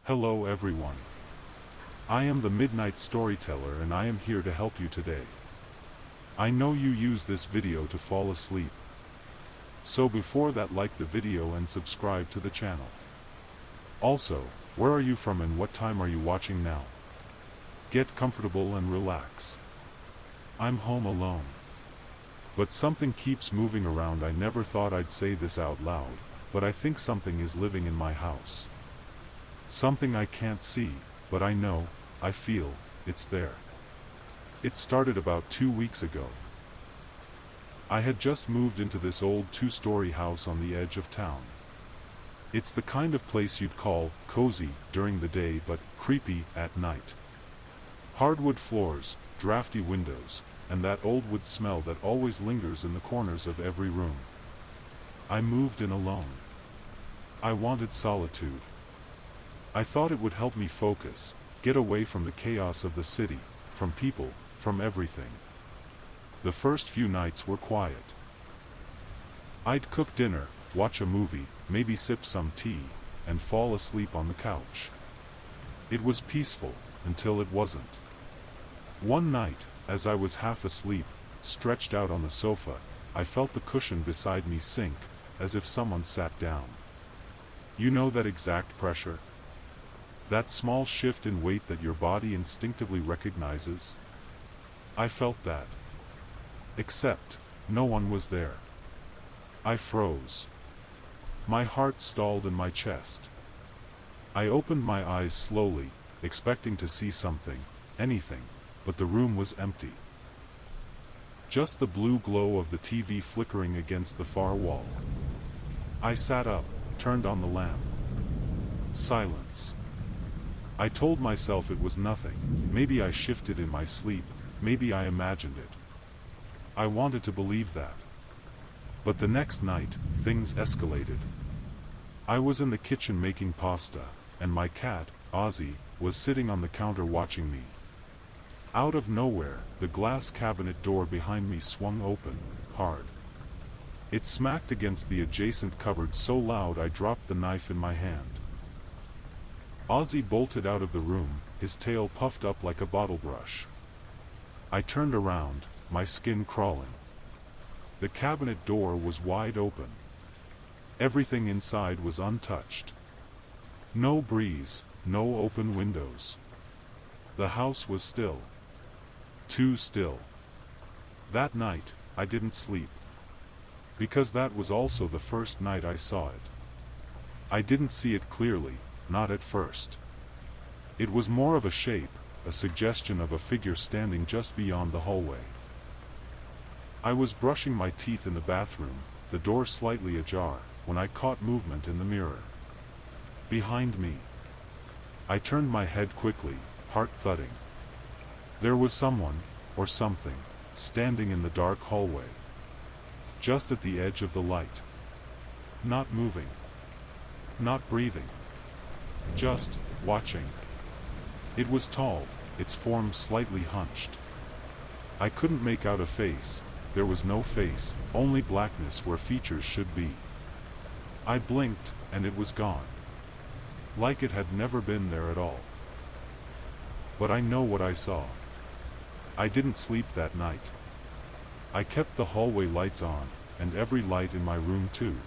Hello everyone. I am the Midnight Storyteller and I am here to help you today. I know you use this video to fall asleep. So before that, like the video and subscribe to the channel. Also, where are you from and what time are you watching now? Get comfortable and relax. I'm home alone. But something keeps moving around. I never thought I'd say this out loud, but I think something is living in my house. Something I can't see, but I know, I feel, it's there. It started about 2 weeks ago. I had just moved into this old 2-story house on the edge of town. It's the kind of place you'd call cozy during the day but creepy at night. Hardwood floors, drafty windows, and that old wood smell that always lingers in the corners of every room. I moved in alone. I wanted solitude. I thought it would help me focus, get away from the chaos of the city, from people, from everything. The first few nights were quiet. I'd cook dinner, watch a movie, maybe sip some tea, and fall asleep on the couch. It was peaceful, until it wasn't. One night, as I was half asleep, stretched out on the sofa, I felt the cushion beside me sink, as if someone sat down. You know that exact pressure? That small shift in weight that your body instinctively recognizes? I felt that. Except, no one was there. I froze. My heart stalled in my chest. I opened my eyes slowly, expecting to see something, anything, but the room was empty. Just the blue glow of the TV flickering against the far wall. I sat up, turned on the lamp. Silence. I told myself it was nothing. Maybe I shifted in my sleep, maybe I imagined it. I wanted to believe that. But the next night, things escalated. I was in the kitchen making pasta, and my cat, Ozzy, was sitting on the counter watching me. Out of nowhere, the glass cabinet door behind me swung open, hard. It smacked against the adjacent cupboard so loud I dropped the knife in my hand. Ozzy bolted out of the room, his tail puffed up like a bottle brush. I turned around, my skin crawling. The cabinet door was wide open. Everything inside was untouched. No breeze, no open windows. The house was still. Too still. That night, I didn't sleep. Because that was also the first night I saw it. I didn't see it clearly. Not at first. It was more of a shape, a suggestion of a figure standing just beyond the hallway. I was brushing my teeth in the bathroom, the door slightly ajar, when I caught movement in the mirror. Behind me. I turned my head quickly, heart thudding. There was someone, or something, standing in the dark hallway. Just at the edge of the light. Not moving. Not breathing. Just watching. It was tall, its form slightly hunched. I couldn't make out a face. There was no face, only blackness where features should be. I blinked, and it was gone. Like it had never been there at all. But I know what I saw. I didn't sleep that night. I kept the hallway lights on, and every light in my room too.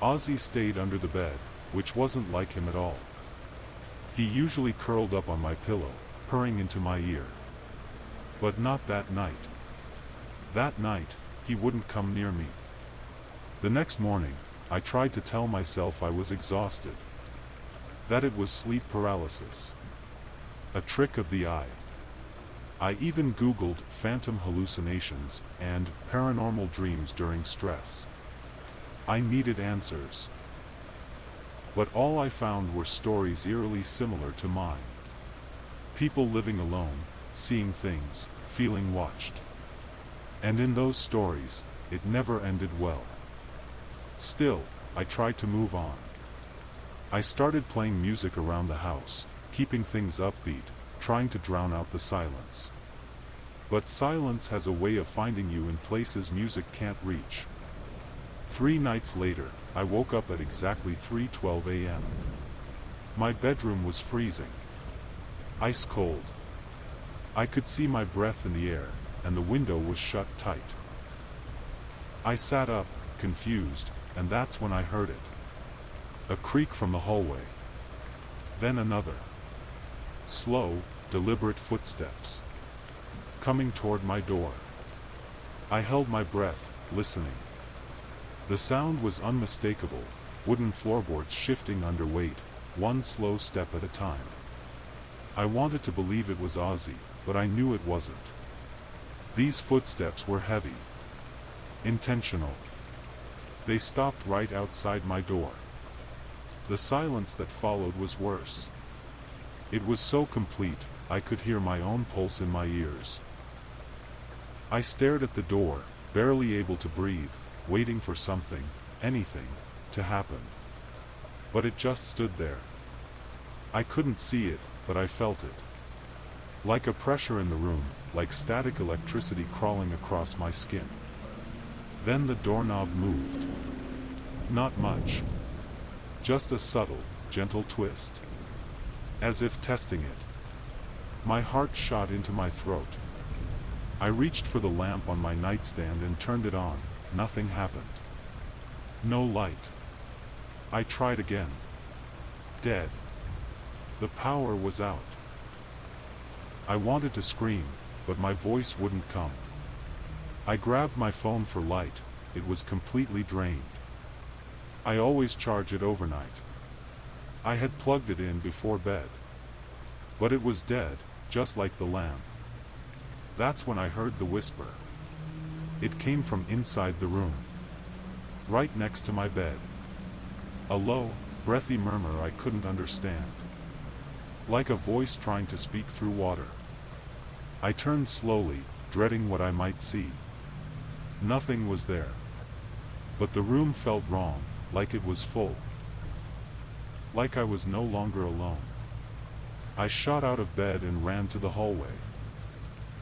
Ozzy stayed under the bed, which wasn't like him at all. He usually curled up on my pillow, purring into my ear. But not that night. That night, he wouldn't come near me. The next morning, I tried to tell myself I was exhausted. That it was sleep paralysis. A trick of the eye. I even Googled phantom hallucinations and paranormal dreams during stress. I needed answers. But all I found were stories eerily similar to mine. People living alone, seeing things, feeling watched. And in those stories, it never ended well. Still, I tried to move on. I started playing music around the house, keeping things upbeat, trying to drown out the silence. But silence has a way of finding you in places music can't reach. 3 nights later, I woke up at exactly 3:12 a.m. My bedroom was freezing. Ice cold. I could see my breath in the air, and the window was shut tight. I sat up, confused, and that's when I heard it. A creak from the hallway. Then another. Slow, deliberate footsteps. Coming toward my door. I held my breath, listening. The sound was unmistakable, wooden floorboards shifting under weight, one slow step at a time. I wanted to believe it was Ozzy, but I knew it wasn't. These footsteps were heavy. Intentional. They stopped right outside my door. The silence that followed was worse. It was so complete, I could hear my own pulse in my ears. I stared at the door, barely able to breathe, waiting for something, anything, to happen. But it just stood there. I couldn't see it, but I felt it. Like a pressure in the room, like static electricity crawling across my skin. Then the doorknob moved. Not much. Just a subtle, gentle twist. As if testing it. My heart shot into my throat. I reached for the lamp on my nightstand and turned it on. Nothing happened. No light. I tried again. Dead. The power was out. I wanted to scream, but my voice wouldn't come. I grabbed my phone for light. It was completely drained. I always charge it overnight. I had plugged it in before bed. But it was dead, just like the lamp. That's when I heard the whisper. It came from inside the room. Right next to my bed. A low, breathy murmur I couldn't understand. Like a voice trying to speak through water. I turned slowly, dreading what I might see. Nothing was there. But the room felt wrong, like it was full. Like I was no longer alone. I shot out of bed and ran to the hallway.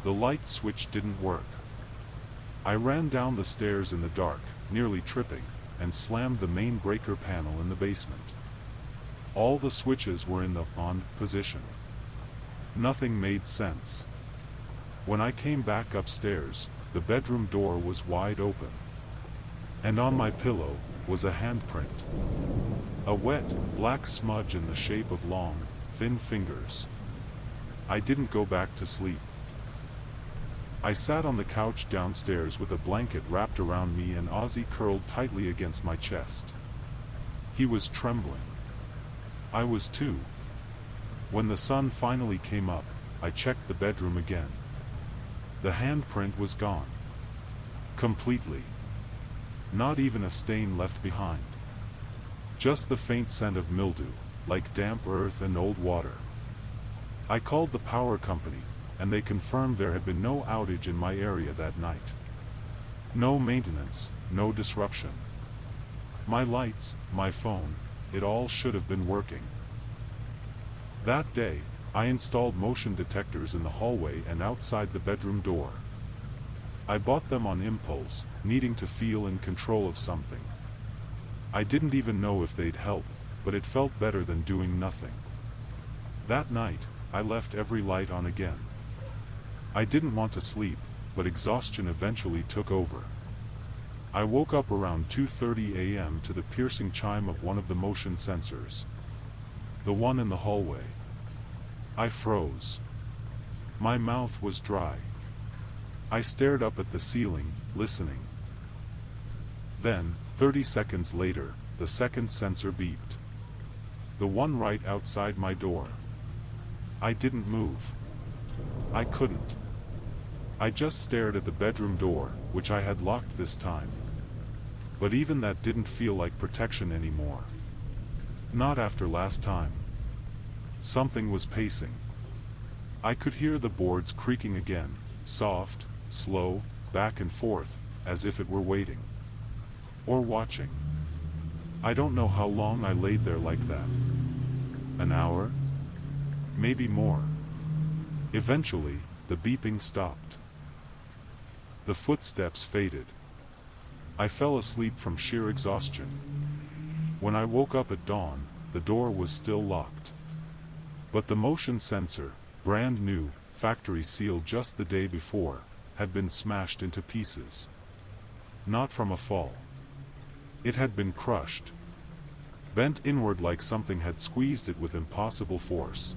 The light switch didn't work. I ran down the stairs in the dark, nearly tripping, and slammed the main breaker panel in the basement. All the switches were in the on position. Nothing made sense. When I came back upstairs, the bedroom door was wide open. And on my pillow was a handprint. A wet, black smudge in the shape of long, thin fingers. I didn't go back to sleep. I sat on the couch downstairs with a blanket wrapped around me and Ozzy curled tightly against my chest. He was trembling. I was too. When the sun finally came up, I checked the bedroom again. The handprint was gone. Completely. Not even a stain left behind. Just the faint scent of mildew, like damp earth and old water. I called the power company, and they confirmed there had been no outage in my area that night. No maintenance, no disruption. My lights, my phone, it all should have been working. That day, I installed motion detectors in the hallway and outside the bedroom door. I bought them on impulse, needing to feel in control of something. I didn't even know if they'd help, but it felt better than doing nothing. That night, I left every light on again. I didn't want to sleep, but exhaustion eventually took over. I woke up around 2:30 a.m. to the piercing chime of one of the motion sensors. The one in the hallway. I froze. My mouth was dry. I stared up at the ceiling, listening. Then, 30 seconds later, the second sensor beeped. The one right outside my door. I didn't move. I couldn't. I just stared at the bedroom door, which I had locked this time. But even that didn't feel like protection anymore. Not after last time. Something was pacing. I could hear the boards creaking again, soft, slow, back and forth, as if it were waiting. Or watching. I don't know how long I laid there like that. An hour? Maybe more. Eventually, the beeping stopped. The footsteps faded. I fell asleep from sheer exhaustion. When I woke up at dawn, the door was still locked. But the motion sensor, brand new, factory sealed just the day before, had been smashed into pieces. Not from a fall. It had been crushed. Bent inward like something had squeezed it with impossible force.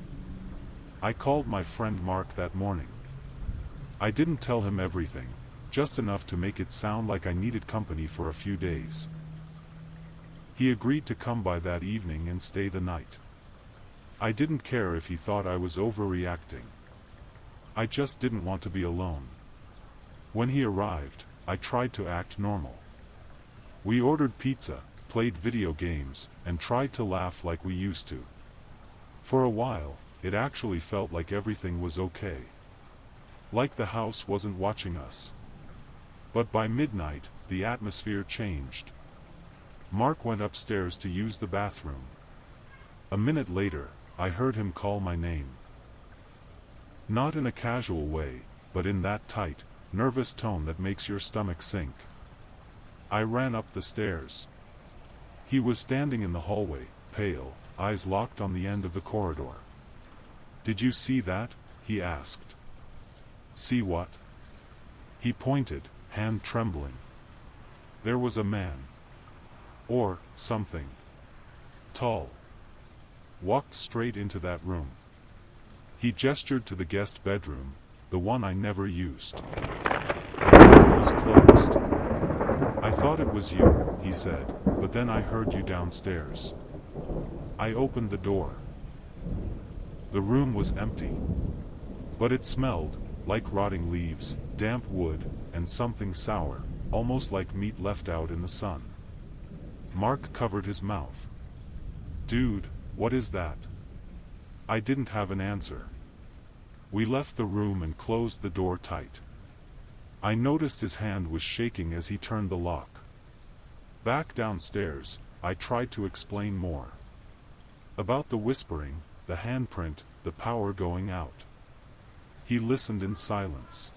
I called my friend Mark that morning. I didn't tell him everything, just enough to make it sound like I needed company for a few days. He agreed to come by that evening and stay the night. I didn't care if he thought I was overreacting. I just didn't want to be alone. When he arrived, I tried to act normal. We ordered pizza, played video games, and tried to laugh like we used to. For a while, it actually felt like everything was okay. Like the house wasn't watching us. But by midnight, the atmosphere changed. Mark went upstairs to use the bathroom. A minute later, I heard him call my name. Not in a casual way, but in that tight, nervous tone that makes your stomach sink. I ran up the stairs. He was standing in the hallway, pale, eyes locked on the end of the corridor. "Did you see that?" he asked. "See what?" He pointed, hand trembling. There was a man. Or something. Tall. Walked straight into that room. He gestured to the guest bedroom, the one I never used. The door was closed. "I thought it was you," he said, "but then I heard you downstairs." I opened the door. The room was empty. But it smelled, like rotting leaves, damp wood, and something sour, almost like meat left out in the sun. Mark covered his mouth. "Dude, what is that?" I didn't have an answer. We left the room and closed the door tight. I noticed his hand was shaking as he turned the lock. Back downstairs, I tried to explain more. About the whispering, the handprint, the power going out. He listened in silence.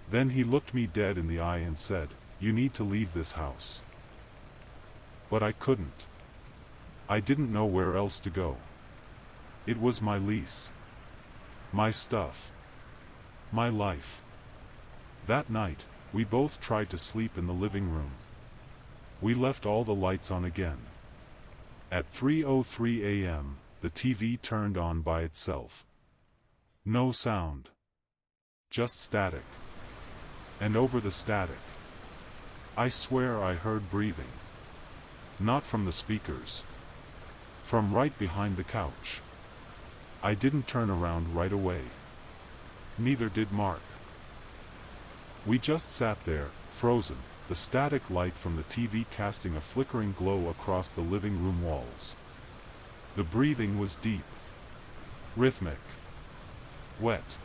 Then he looked me dead in the eye and said, "You need to leave this house." But I couldn't. I didn't know where else to go. It was my lease. My stuff. My life. That night, we both tried to sleep in the living room. We left all the lights on again. At 3:03 a.m., the TV turned on by itself. No sound. Just static. And over the static, I swear I heard breathing. Not from the speakers. From right behind the couch. I didn't turn around right away. Neither did Mark. We just sat there, frozen, the static light from the TV casting a flickering glow across the living room walls. The breathing was deep. Rhythmic. Wet.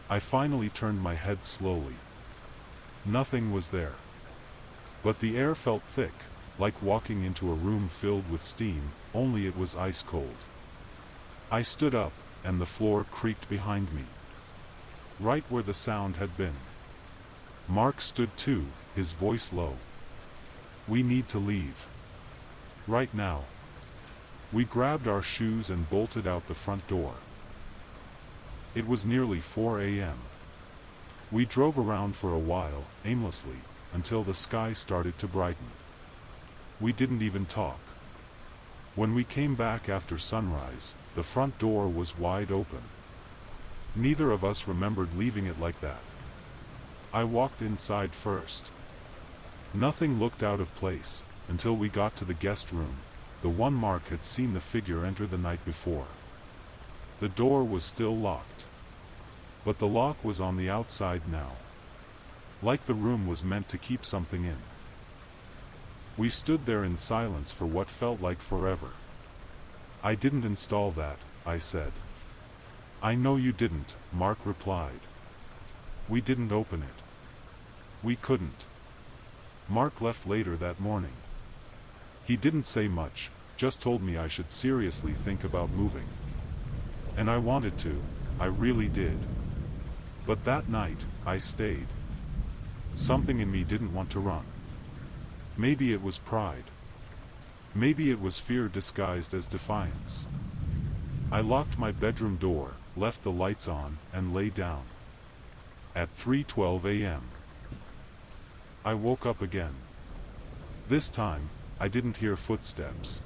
I finally turned my head slowly. Nothing was there. But the air felt thick, like walking into a room filled with steam, only it was ice cold. I stood up, and the floor creaked behind me. Right where the sound had been. Mark stood too, his voice low. "We need to leave. Right now." We grabbed our shoes and bolted out the front door. It was nearly 4 a.m. We drove around for a while, aimlessly, until the sky started to brighten. We didn't even talk. When we came back after sunrise, the front door was wide open. Neither of us remembered leaving it like that. I walked inside first. Nothing looked out of place, until we got to the guest room, the one Mark had seen the figure enter the night before. The door was still locked. But the lock was on the outside now. Like the room was meant to keep something in. We stood there in silence for what felt like forever. "I didn't install that," I said. "I know you didn't," Mark replied. "We didn't open it. We couldn't." Mark left later that morning. He didn't say much, just told me I should seriously think about moving. And I wanted to, I really did. But that night, I stayed. Something in me didn't want to run. Maybe it was pride. Maybe it was fear disguised as defiance. I locked my bedroom door, left the lights on, and lay down. At 3:12 a.m. I woke up again. This time, I didn't hear footsteps.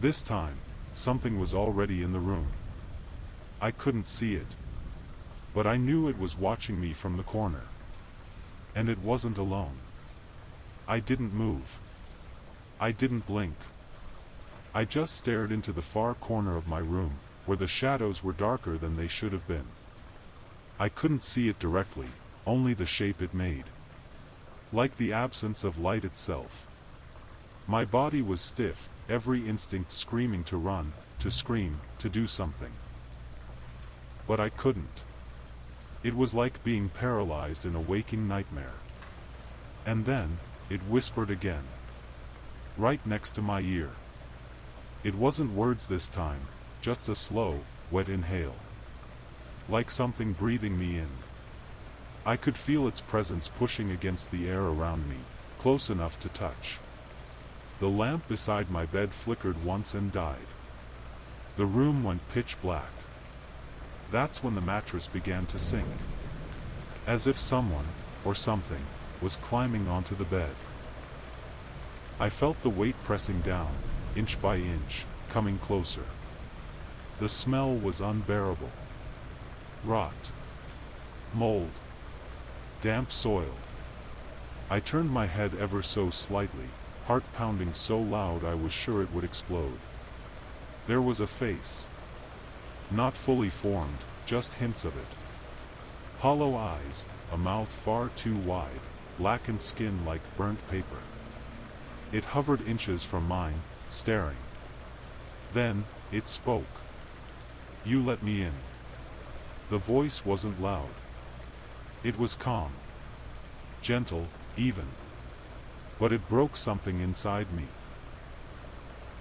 This time, something was already in the room. I couldn't see it, but I knew it was watching me from the corner. And it wasn't alone. I didn't move. I didn't blink. I just stared into the far corner of my room, where the shadows were darker than they should have been. I couldn't see it directly, only the shape it made. Like the absence of light itself. My body was stiff, every instinct screaming to run, to scream, to do something. But I couldn't. It was like being paralyzed in a waking nightmare. And then, it whispered again. Right next to my ear. It wasn't words this time, just a slow, wet inhale. Like something breathing me in. I could feel its presence pushing against the air around me, close enough to touch. The lamp beside my bed flickered once and died. The room went pitch black. That's when the mattress began to sink. As if someone, or something, was climbing onto the bed. I felt the weight pressing down, inch by inch, coming closer. The smell was unbearable. Rot. Mold. Damp soil. I turned my head ever so slightly, heart pounding so loud I was sure it would explode. There was a face. Not fully formed, just hints of it. Hollow eyes, a mouth far too wide, blackened skin like burnt paper. It hovered inches from mine, staring. Then, it spoke. You let me in. The voice wasn't loud. It was calm. Gentle, even. But it broke something inside me.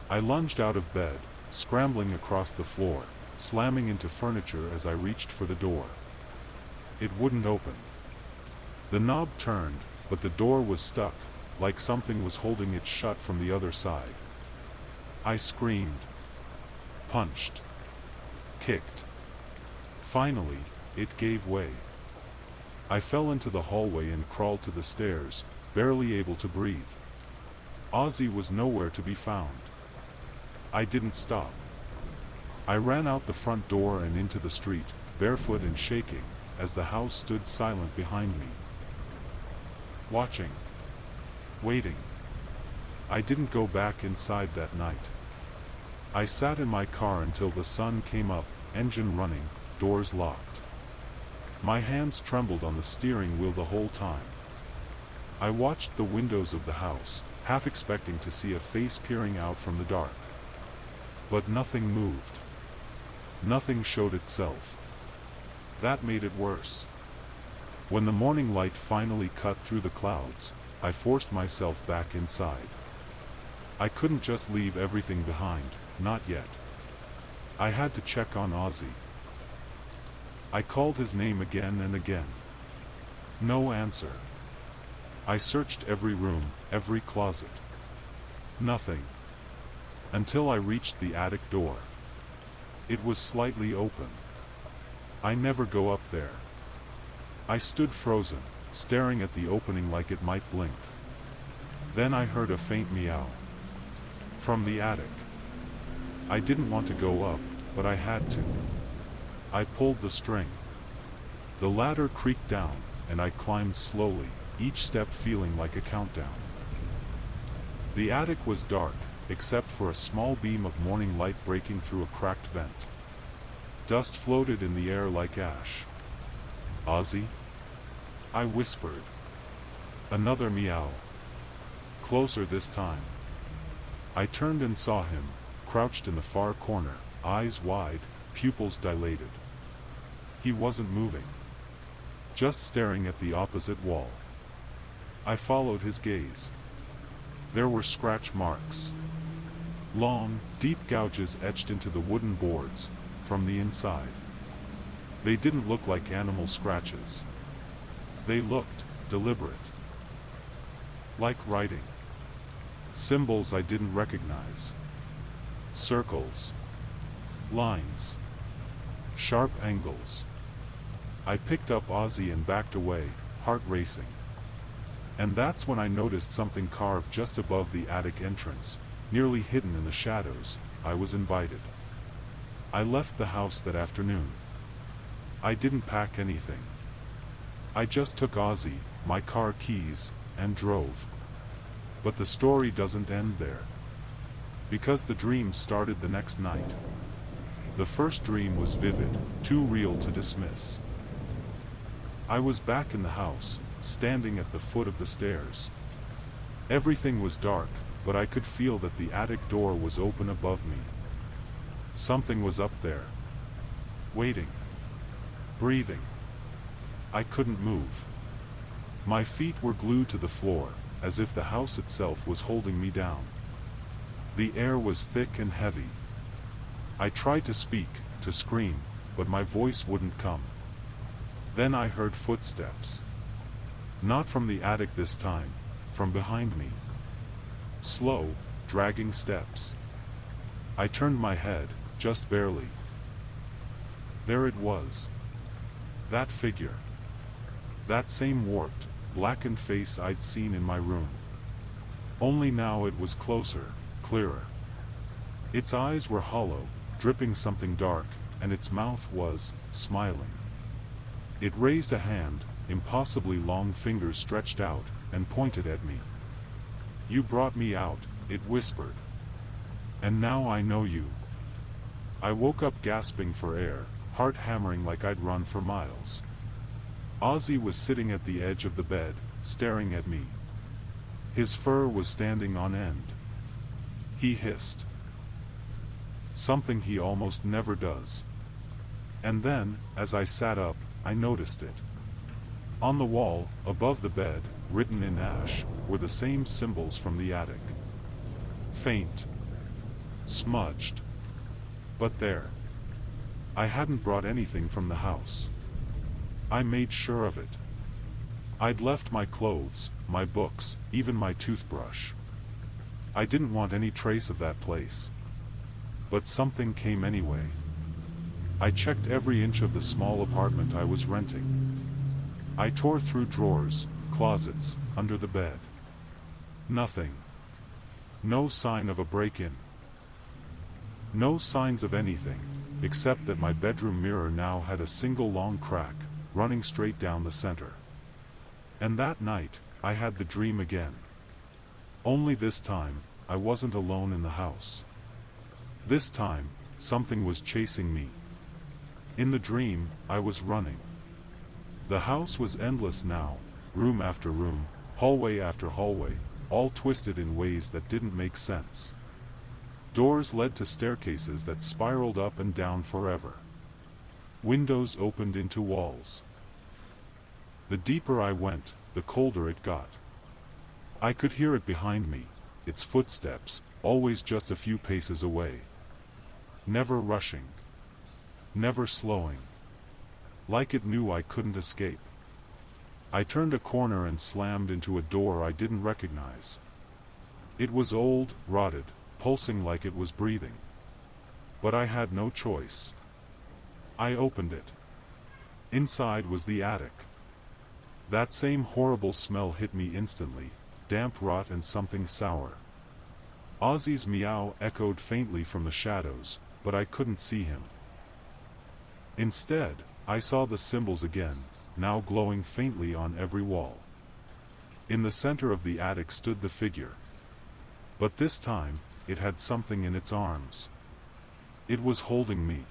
I lunged out of bed, scrambling across the floor, slamming into furniture as I reached for the door. It wouldn't open. The knob turned, but the door was stuck, like something was holding it shut from the other side. I screamed. Punched. Kicked. Finally, it gave way. I fell into the hallway and crawled to the stairs, barely able to breathe. Ozzy was nowhere to be found. I didn't stop. I ran out the front door and into the street, barefoot and shaking, as the house stood silent behind me. Watching. Waiting. I didn't go back inside that night. I sat in my car until the sun came up, engine running, doors locked. My hands trembled on the steering wheel the whole time. I watched the windows of the house, half expecting to see a face peering out from the dark. But nothing moved. Nothing showed itself. That made it worse. When the morning light finally cut through the clouds, I forced myself back inside. I couldn't just leave everything behind, not yet. I had to check on Ozzy. I called his name again and again. No answer. I searched every room, every closet. Nothing. Until I reached the attic door. It was slightly open. I never go up there. I stood frozen, staring at the opening like it might blink. Then I heard a faint meow. From the attic. I didn't want to go up, but I had to. I pulled the string. The ladder creaked down, and I climbed slowly, each step feeling like a countdown. The attic was dark, except for a small beam of morning light breaking through a cracked vent. Dust floated in the air like ash. Ozzy? I whispered. Another meow. Closer this time. I turned and saw him, crouched in the far corner, eyes wide, pupils dilated. He wasn't moving. Just staring at the opposite wall. I followed his gaze. There were scratch marks. Long, deep gouges etched into the wooden boards, from the inside. They didn't look like animal scratches. They looked deliberate. Like writing. Symbols I didn't recognize. Circles. Lines. Sharp angles. I picked up Ozzy and backed away, heart racing. And that's when I noticed something carved just above the attic entrance, nearly hidden in the shadows. I was invited. I left the house that afternoon. I didn't pack anything. I just took Ozzy, my car keys, and drove. But the story doesn't end there. Because the dream started the next night. The first dream was vivid, too real to dismiss. I was back in the house, standing at the foot of the stairs. Everything was dark, but I could feel that the attic door was open above me. Something was up there. Waiting. Breathing. I couldn't move. My feet were glued to the floor, as if the house itself was holding me down. The air was thick and heavy. I tried to speak, to scream, but my voice wouldn't come. Then I heard footsteps. Not from the attic this time, from behind me. Slow, dragging steps. I turned my head, just barely. There it was. That figure. That same warped, blackened face I'd seen in my room. Only now it was closer, clearer. Its eyes were hollow, dripping something dark, and its mouth was smiling. It raised a hand, impossibly long fingers stretched out, and pointed at me. "You brought me out," it whispered. "And now I know you." I woke up gasping for air, heart hammering like I'd run for miles. Ozzy was sitting at the edge of the bed, staring at me. His fur was standing on end. He hissed. Something he almost never does. And then, as I sat up, I noticed it. On the wall, above the bed, written in ash, were the same symbols from the attic. Faint. Smudged. But there. I hadn't brought anything from the house. I made sure of it. I'd left my clothes, my books, even my toothbrush. I didn't want any trace of that place. But something came anyway. I checked every inch of the small apartment I was renting. I tore through drawers, closets, under the bed. Nothing. No sign of a break-in. No signs of anything, except that my bedroom mirror now had a single long crack, running straight down the center. And that night, I had the dream again. Only this time, I wasn't alone in the house. This time, something was chasing me. In the dream, I was running. The house was endless now, room after room, hallway after hallway, all twisted in ways that didn't make sense. Doors led to staircases that spiraled up and down forever. Windows opened into walls. The deeper I went, the colder it got. I could hear it behind me, its footsteps, always just a few paces away. Never rushing. Never slowing. Like it knew I couldn't escape. I turned a corner and slammed into a door I didn't recognize. It was old, rotted, pulsing like it was breathing. But I had no choice. I opened it. Inside was the attic. That same horrible smell hit me instantly, damp rot and something sour. Ozzy's meow echoed faintly from the shadows, but I couldn't see him. Instead, I saw the symbols again, now glowing faintly on every wall. In the center of the attic stood the figure. But this time, it had something in its arms. It was holding me.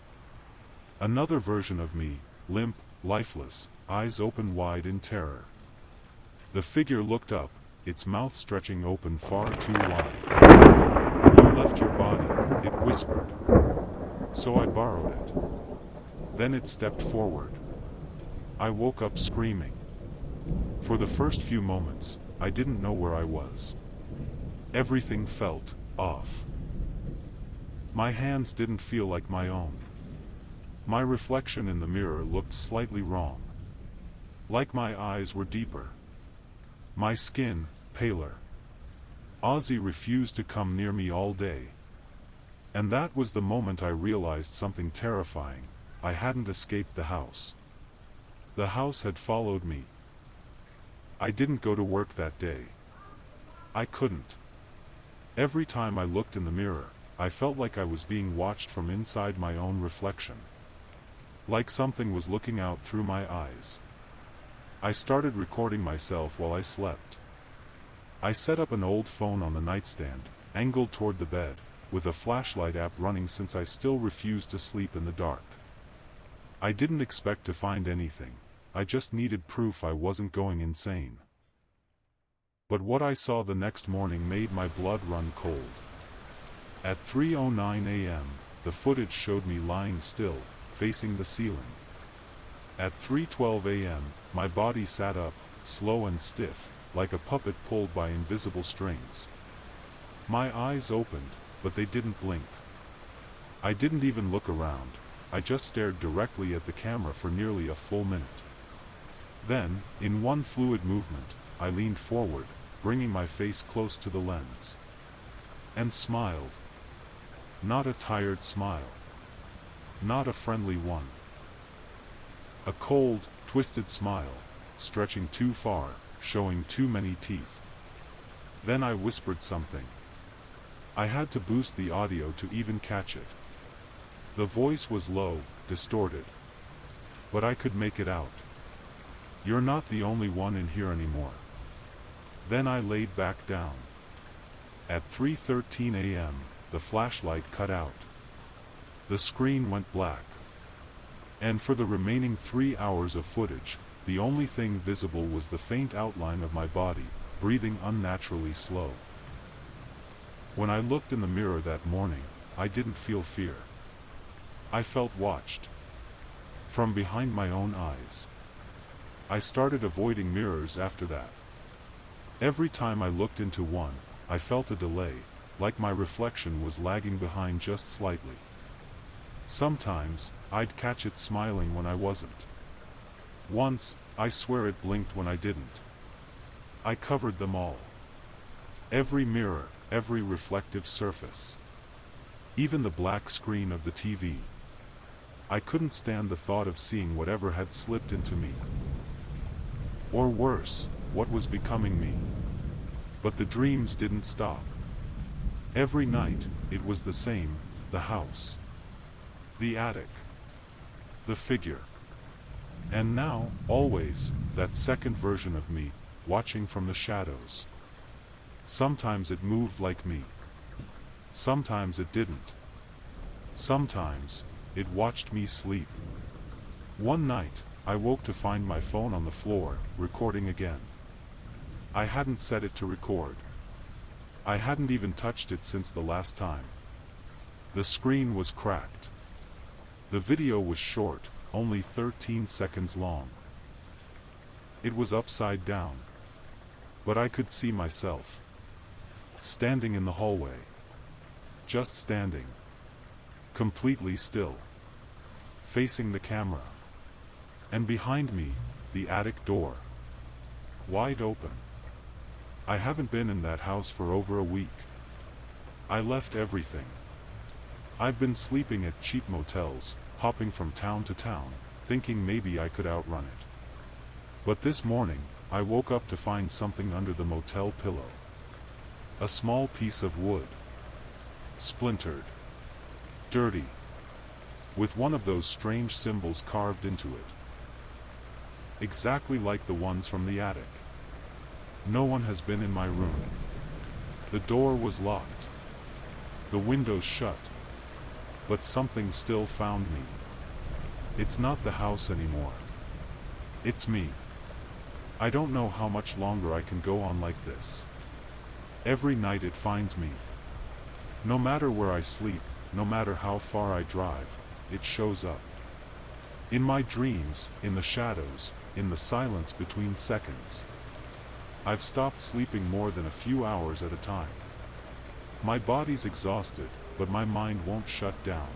Another version of me, limp, lifeless, eyes open wide in terror. The figure looked up, its mouth stretching open far too wide. "You left your body," it whispered. "So I borrowed it." Then it stepped forward. I woke up screaming. For the first few moments, I didn't know where I was. Everything felt off. My hands didn't feel like my own. My reflection in the mirror looked slightly wrong. Like my eyes were deeper. My skin, paler. Ozzy refused to come near me all day. And that was the moment I realized something terrifying. I hadn't escaped the house. The house had followed me. I didn't go to work that day. I couldn't. Every time I looked in the mirror, I felt like I was being watched from inside my own reflection. Like something was looking out through my eyes. I started recording myself while I slept. I set up an old phone on the nightstand, angled toward the bed, with a flashlight app running since I still refused to sleep in the dark. I didn't expect to find anything. I just needed proof I wasn't going insane. But what I saw the next morning made my blood run cold. At 3:09 a.m., the footage showed me lying still, facing the ceiling. At 3:12 a.m., my body sat up, slow and stiff, like a puppet pulled by invisible strings. My eyes opened, but they didn't blink. I didn't even look around. I just stared directly at the camera for nearly a full minute. Then, in one fluid movement, I leaned forward, bringing my face close to the lens. And smiled. Not a tired smile. Not a friendly one. A cold, twisted smile, stretching too far, showing too many teeth. Then I whispered something. I had to boost the audio to even catch it. The voice was low, distorted. But I could make it out. You're not the only one in here anymore. Then I laid back down. At 3:13 a.m., the flashlight cut out. The screen went black. And for the remaining 3 hours of footage, the only thing visible was the faint outline of my body, breathing unnaturally slow. When I looked in the mirror that morning, I didn't feel fear. I felt watched. From behind my own eyes. I started avoiding mirrors after that. Every time I looked into one, I felt a delay, like my reflection was lagging behind just slightly. Sometimes, I'd catch it smiling when I wasn't. Once, I swear it blinked when I didn't. I covered them all. Every mirror, every reflective surface. Even the black screen of the TV. I couldn't stand the thought of seeing whatever had slipped into me. Or worse, what was becoming me. But the dreams didn't stop. Every night, it was the same, the house. The attic. The figure. And now, always, that second version of me, watching from the shadows. Sometimes it moved like me. Sometimes it didn't. Sometimes, it watched me sleep. One night, I woke to find my phone on the floor, recording again. I hadn't set it to record. I hadn't even touched it since the last time. The screen was cracked. The video was short, only 13 seconds long. It was upside down. But I could see myself. Standing in the hallway. Just standing. Completely still. Facing the camera. And behind me, the attic door. Wide open. I haven't been in that house for over a week. I left everything. I've been sleeping at cheap motels, hopping from town to town, thinking maybe I could outrun it. But this morning, I woke up to find something under the motel pillow. A small piece of wood. Splintered. Dirty. With one of those strange symbols carved into it. Exactly like the ones from the attic. No one has been in my room. The door was locked. The windows shut. But something still found me. It's not the house anymore. It's me. I don't know how much longer I can go on like this. Every night it finds me. No matter where I sleep, no matter how far I drive, it shows up. In my dreams, in the shadows, in the silence between seconds. I've stopped sleeping more than a few hours at a time. My body's exhausted, but my mind won't shut down.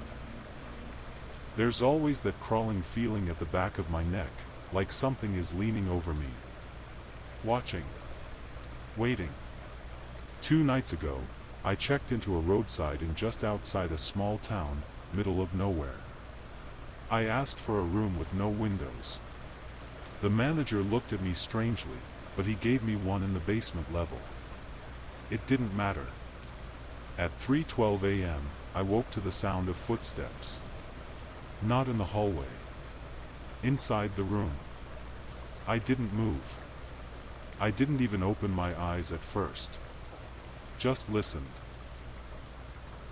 There's always that crawling feeling at the back of my neck, like something is leaning over me. Watching. Waiting. 2 nights ago, I checked into a roadside inn just outside a small town, middle of nowhere. I asked for a room with no windows. The manager looked at me strangely, but he gave me one in the basement level. It didn't matter. At 3:12 a.m., I woke to the sound of footsteps. Not in the hallway. Inside the room. I didn't move. I didn't even open my eyes at first. Just listened.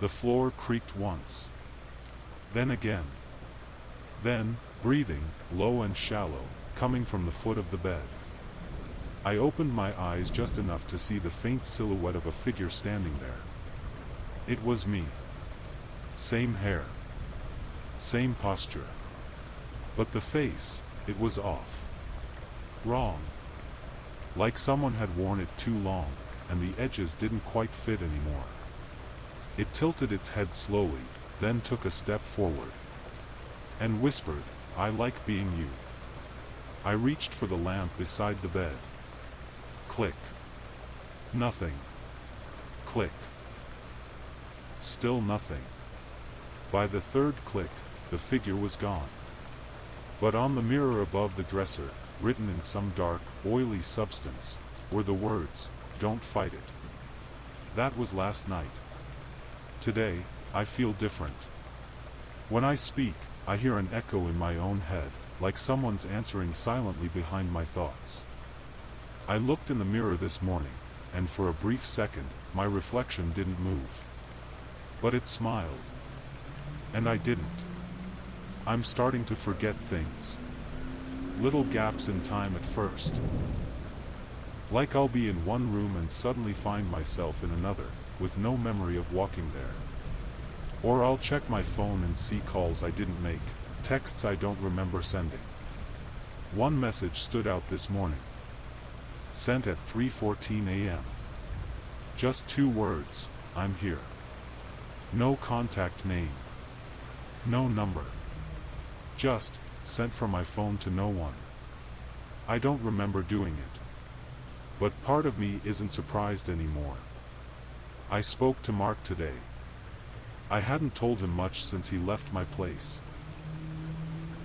The floor creaked once. Then again. Then, breathing, low and shallow, coming from the foot of the bed. I opened my eyes just enough to see the faint silhouette of a figure standing there. It was me. Same hair. Same posture. But the face, it was off. Wrong. Like someone had worn it too long, and the edges didn't quite fit anymore. It tilted its head slowly, then took a step forward. And whispered, "I like being you." I reached for the lamp beside the bed. Click. Nothing. Click. Still nothing. By the third click, the figure was gone. But on the mirror above the dresser, written in some dark, oily substance, were the words, "Don't fight it." That was last night. Today, I feel different. When I speak, I hear an echo in my own head, like someone's answering silently behind my thoughts. I looked in the mirror this morning, and for a brief second, my reflection didn't move. But it smiled. And I didn't. I'm starting to forget things. Little gaps in time at first. Like I'll be in one room and suddenly find myself in another, with no memory of walking there. Or I'll check my phone and see calls I didn't make, texts I don't remember sending. One message stood out this morning. Sent at 3:14 a.m. Just 2 words, "I'm here." No contact name. No number. Just, sent from my phone to no one. I don't remember doing it. But part of me isn't surprised anymore. I spoke to Mark today. I hadn't told him much since he left my place.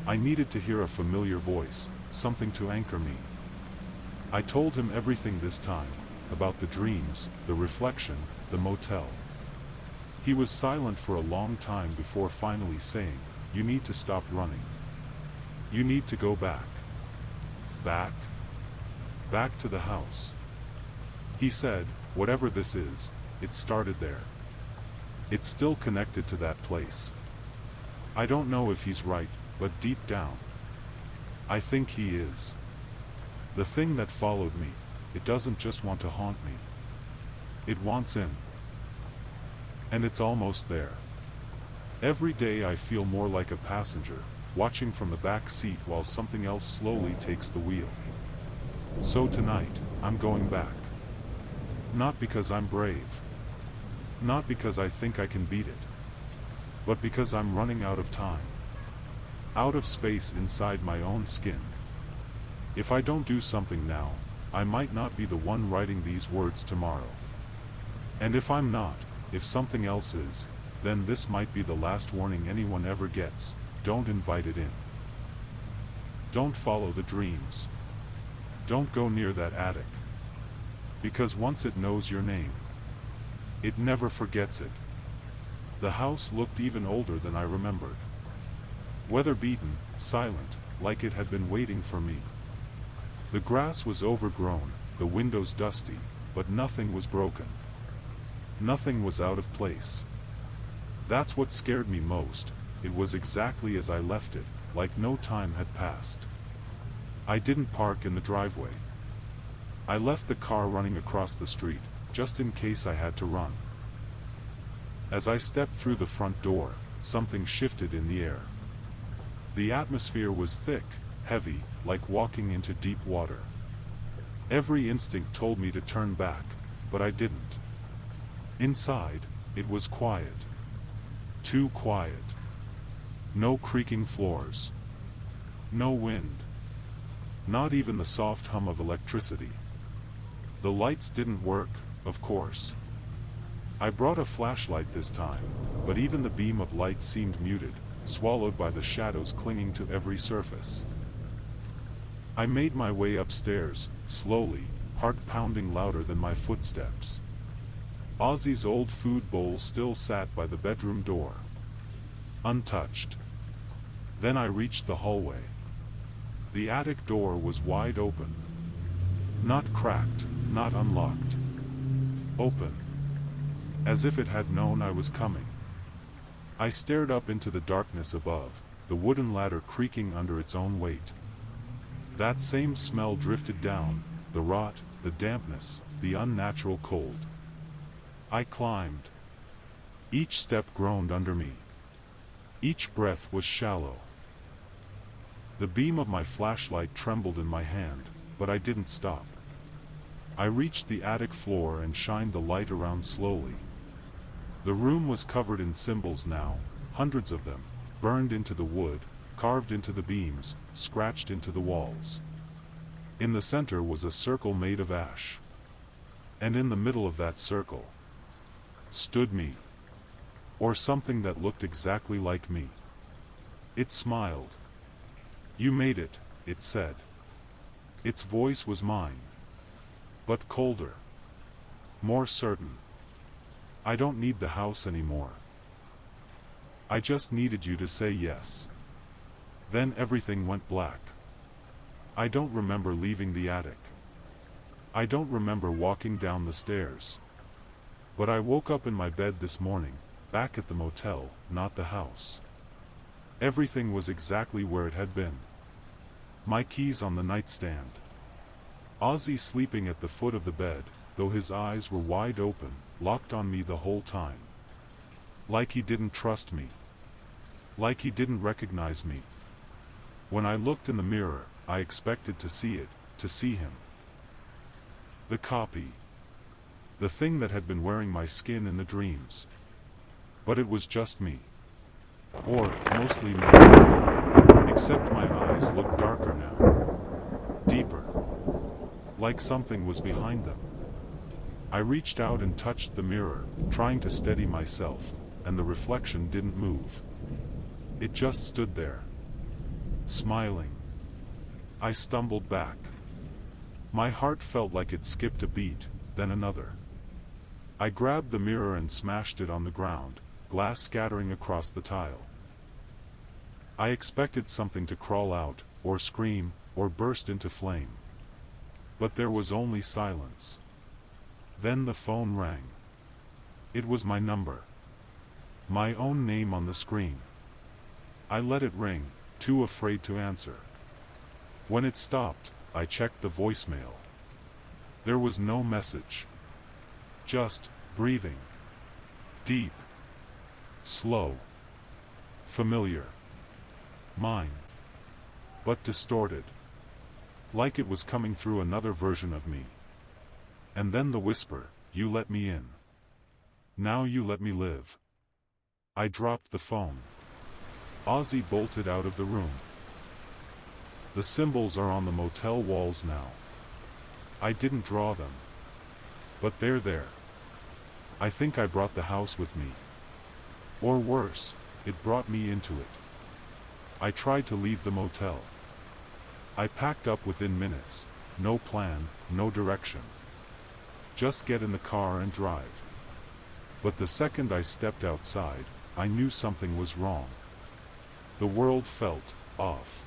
I needed to hear a familiar voice, something to anchor me. I told him everything this time, about the dreams, the reflection, the motel. He was silent for a long time before finally saying, "You need to stop running. You need to go back." Back? Back to the house. He said, "Whatever this is, it started there. It's still connected to that place." I don't know if he's right, but deep down, I think he is. The thing that followed me, it doesn't just want to haunt me. It wants in. And it's almost there. Every day I feel more like a passenger, watching from the back seat while something else slowly takes the wheel. So tonight, I'm going back. Not because I'm brave. Not because I think I can beat it. But because I'm running out of time. Out of space inside my own skin. If I don't do something now, I might not be the one writing these words tomorrow. And if I'm not, if something else is, then this might be the last warning anyone ever gets: don't invite it in. Don't follow the dreams. Don't go near that attic. Because once it knows your name, it never forgets it. The house looked even older than I remembered. Weather-beaten, silent, like it had been waiting for me. The grass was overgrown, the windows dusty, but nothing was broken. Nothing was out of place. That's what scared me most. It was exactly as I left it, like no time had passed. I didn't park in the driveway. I left the car running across the street, just in case I had to run. As I stepped through the front door, something shifted in the air. The atmosphere was thick, heavy, like walking into deep water. Every instinct told me to turn back, but I didn't. Inside, it was quiet. Too quiet. No creaking floors. No wind. Not even the soft hum of electricity. The lights didn't work, of course. I brought a flashlight this time, but even the beam of light seemed muted, swallowed by the shadows clinging to every surface. I made my way upstairs, slowly, heart pounding louder than my footsteps. Ozzy's old food bowl still sat by the bedroom door, untouched. Then I reached the hallway. The attic door was wide open. Not cracked, not unlocked. Open. As if it had known I was coming. I stared up into the darkness above, the wooden ladder creaking under its own weight. That same smell drifted down, the rot, the dampness, the unnatural cold. I climbed. Each step groaned under me. Each breath was shallow. The beam of my flashlight trembled in my hand, but I didn't stop. I reached the attic floor and shined the light around slowly. The room was covered in symbols now, hundreds of them, burned into the wood, carved into the beams, scratched into the walls. In the center was a circle made of ash. And in the middle of that circle stood me. Or something that looked exactly like me. It smiled. "You made it," it said. Its voice was mine. But colder. More certain. "I don't need the house anymore. I just needed you to say yes." Then everything went black. I don't remember leaving the attic. I don't remember walking down the stairs. But I woke up in my bed this morning, back at the motel, not the house. Everything was exactly where it had been. My keys on the nightstand. Ozzy sleeping at the foot of the bed, though his eyes were wide open, locked on me the whole time. Like he didn't trust me. Like he didn't recognize me. When I looked in the mirror, I expected to see it, to see him. The copy. The thing that had been wearing my skin in the dreams. But it was just me. Or, mostly me. Except my eyes looked darker now. Deeper. Like something was behind them. I reached out and touched the mirror, trying to steady myself, and the reflection didn't move. It just stood there. Smiling. I stumbled back. My heart felt like it skipped a beat, then another. I grabbed the mirror and smashed it on the ground, glass scattering across the tile. I expected something to crawl out, or scream, or burst into flame. But there was only silence. Then the phone rang. It was my number. My own name on the screen. I let it ring, too afraid to answer. When it stopped, I checked the voicemail. There was no message. Just breathing. Deep. Slow. Familiar. Mine. But distorted. Like it was coming through another version of me. And then the whisper, "You let me in. Now you let me live." I dropped the phone. Ozzy bolted out of the room. The symbols are on the motel walls now. I didn't draw them. But they're there. I think I brought the house with me. Or worse, it brought me into it. I tried to leave the motel. I packed up within minutes, no plan, no direction. Just get in the car and drive. But the second I stepped outside, I knew something was wrong. The world felt off.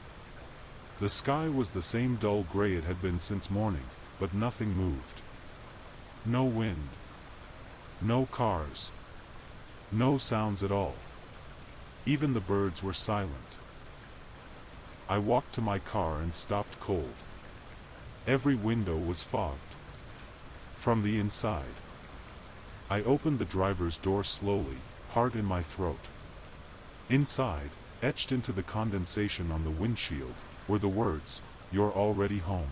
The sky was the same dull gray it had been since morning, but nothing moved. No wind. No cars. No sounds at all. Even the birds were silent. I walked to my car and stopped cold. Every window was fogged. From the inside. I opened the driver's door slowly, heart in my throat. Inside, etched into the condensation on the windshield, were the words, "You're already home."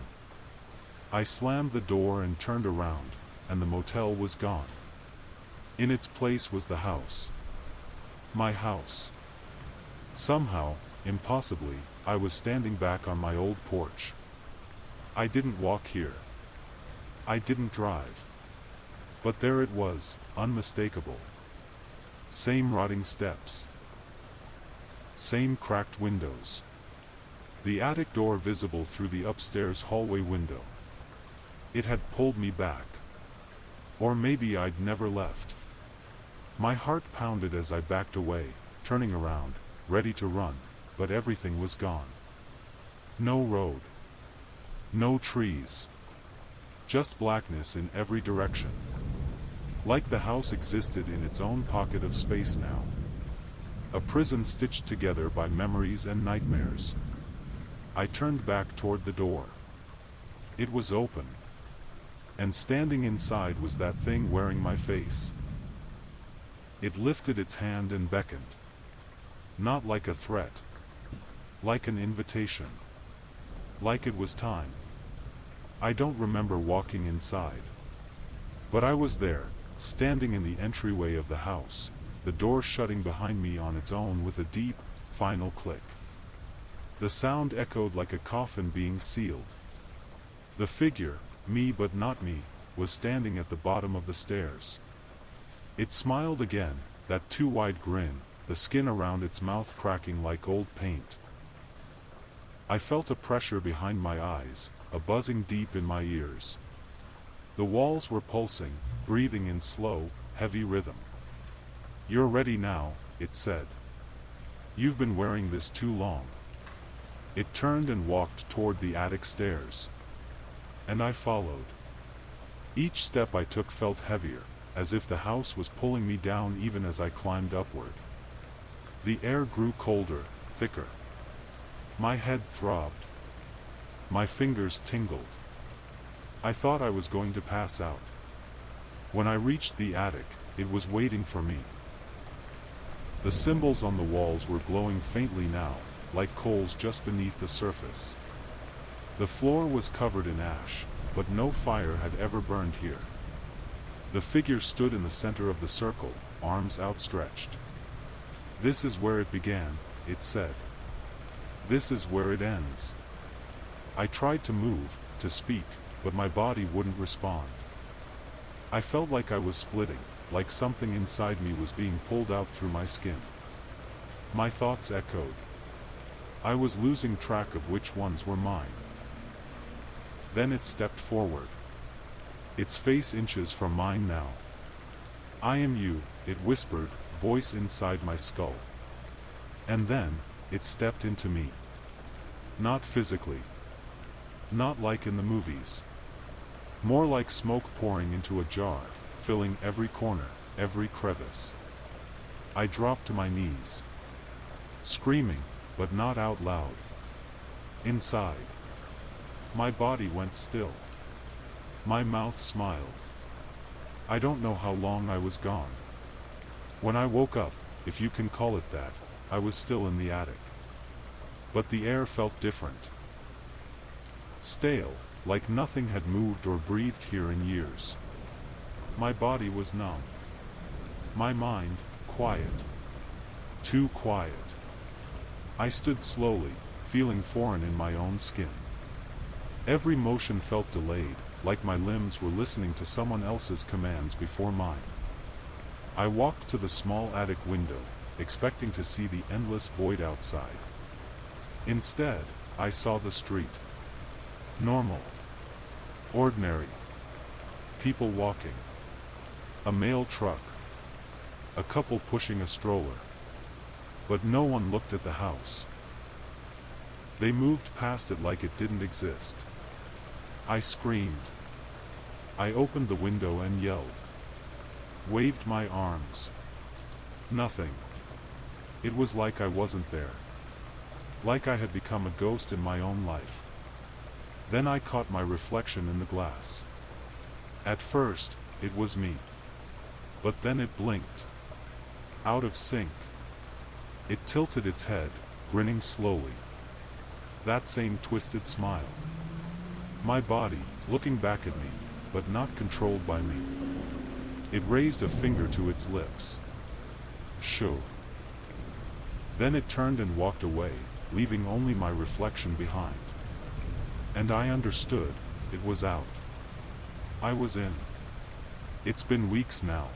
I slammed the door and turned around, and the motel was gone. In its place was the house. My house. Somehow, impossibly, I was standing back on my old porch. I didn't walk here. I didn't drive. But there it was, unmistakable. Same rotting steps. Same cracked windows. The attic door visible through the upstairs hallway window. It had pulled me back. Or maybe I'd never left. My heart pounded as I backed away, turning around, ready to run, but everything was gone. No road. No trees. Just blackness in every direction. Like the house existed in its own pocket of space now. A prison stitched together by memories and nightmares. I turned back toward the door. It was open. And standing inside was that thing wearing my face. It lifted its hand and beckoned. Not like a threat. Like an invitation. Like it was time. I don't remember walking inside. But I was there, standing in the entryway of the house, the door shutting behind me on its own with a deep, final click. The sound echoed like a coffin being sealed. The figure, me but not me, was standing at the bottom of the stairs. It smiled again, that too wide grin, the skin around its mouth cracking like old paint. I felt a pressure behind my eyes, a buzzing deep in my ears. The walls were pulsing, breathing in slow, heavy rhythm. "You're ready now," it said. "You've been wearing this too long." It turned and walked toward the attic stairs. And I followed. Each step I took felt heavier, as if the house was pulling me down even as I climbed upward. The air grew colder, thicker. My head throbbed. My fingers tingled. I thought I was going to pass out. When I reached the attic, it was waiting for me. The symbols on the walls were glowing faintly now, like coals just beneath the surface. The floor was covered in ash, but no fire had ever burned here. The figure stood in the center of the circle, arms outstretched. "This is where it began," it said. "This is where it ends." I tried to move, to speak, but my body wouldn't respond. I felt like I was splitting, like something inside me was being pulled out through my skin. My thoughts echoed. I was losing track of which ones were mine. Then it stepped forward. Its face inches from mine now. "I am you," it whispered, voice inside my skull. And then, it stepped into me. Not physically. Not like in the movies. More like smoke pouring into a jar, filling every corner, every crevice. I dropped to my knees. Screaming, but not out loud. Inside. My body went still. My mouth smiled. I don't know how long I was gone. When I woke up, if you can call it that, I was still in the attic. But the air felt different. Stale, like nothing had moved or breathed here in years. My body was numb. My mind, quiet. Too quiet. I stood slowly, feeling foreign in my own skin. Every motion felt delayed, like my limbs were listening to someone else's commands before mine. I walked to the small attic window, expecting to see the endless void outside. Instead, I saw the street. Normal. Ordinary. People walking. A mail truck. A couple pushing a stroller. But no one looked at the house. They moved past it like it didn't exist. I screamed. I opened the window and yelled. Waved my arms. Nothing. It was like I wasn't there. Like I had become a ghost in my own life. Then I caught my reflection in the glass. At first, it was me. But then it blinked. Out of sync. It tilted its head, grinning slowly. That same twisted smile. My body, looking back at me, but not controlled by me. It raised a finger to its lips. Shoo. Then it turned and walked away, leaving only my reflection behind. And I understood, it was out. I was in. It's been weeks now.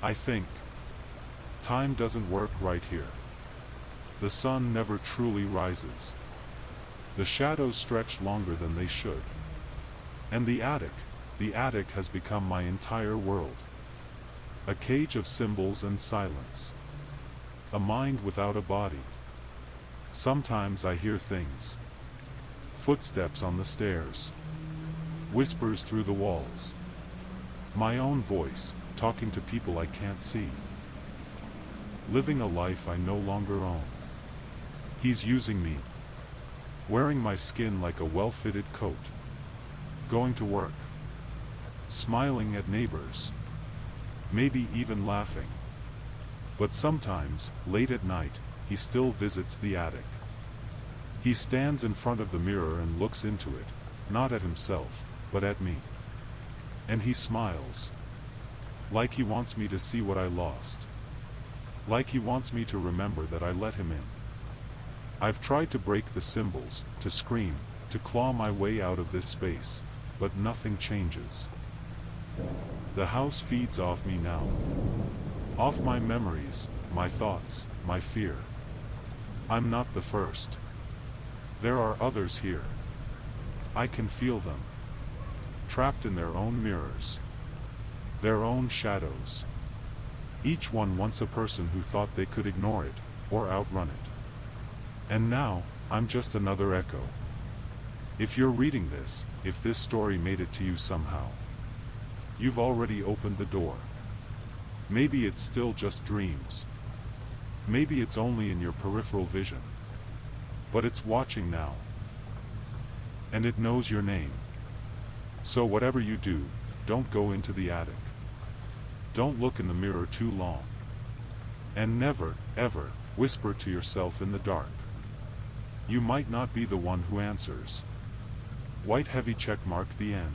I think. Time doesn't work right here. The sun never truly rises. The shadows stretch longer than they should. And the attic has become my entire world. A cage of symbols and silence. A mind without a body. Sometimes I hear things. Footsteps on the stairs. Whispers through the walls. My own voice, talking to people I can't see. Living a life I no longer own. He's using me. Wearing my skin like a well-fitted coat. Going to work. Smiling at neighbors. Maybe even laughing. But sometimes, late at night, he still visits the attic. He stands in front of the mirror and looks into it, not at himself, but at me. And he smiles. Like he wants me to see what I lost. Like he wants me to remember that I let him in. I've tried to break the symbols, to scream, to claw my way out of this space, but nothing changes. The house feeds off me now. Off my memories, my thoughts, my fear. I'm not the first. There are others here. I can feel them. Trapped in their own mirrors. Their own shadows. Each one wants a person who thought they could ignore it, or outrun it. And now, I'm just another echo. If you're reading this, if this story made it to you somehow, you've already opened the door. Maybe it's still just dreams. Maybe it's only in your peripheral vision. But it's watching now. And it knows your name. So whatever you do, don't go into the attic. Don't look in the mirror too long. And never, ever, whisper to yourself in the dark. You might not be the one who answers. White heavy check mark, the end.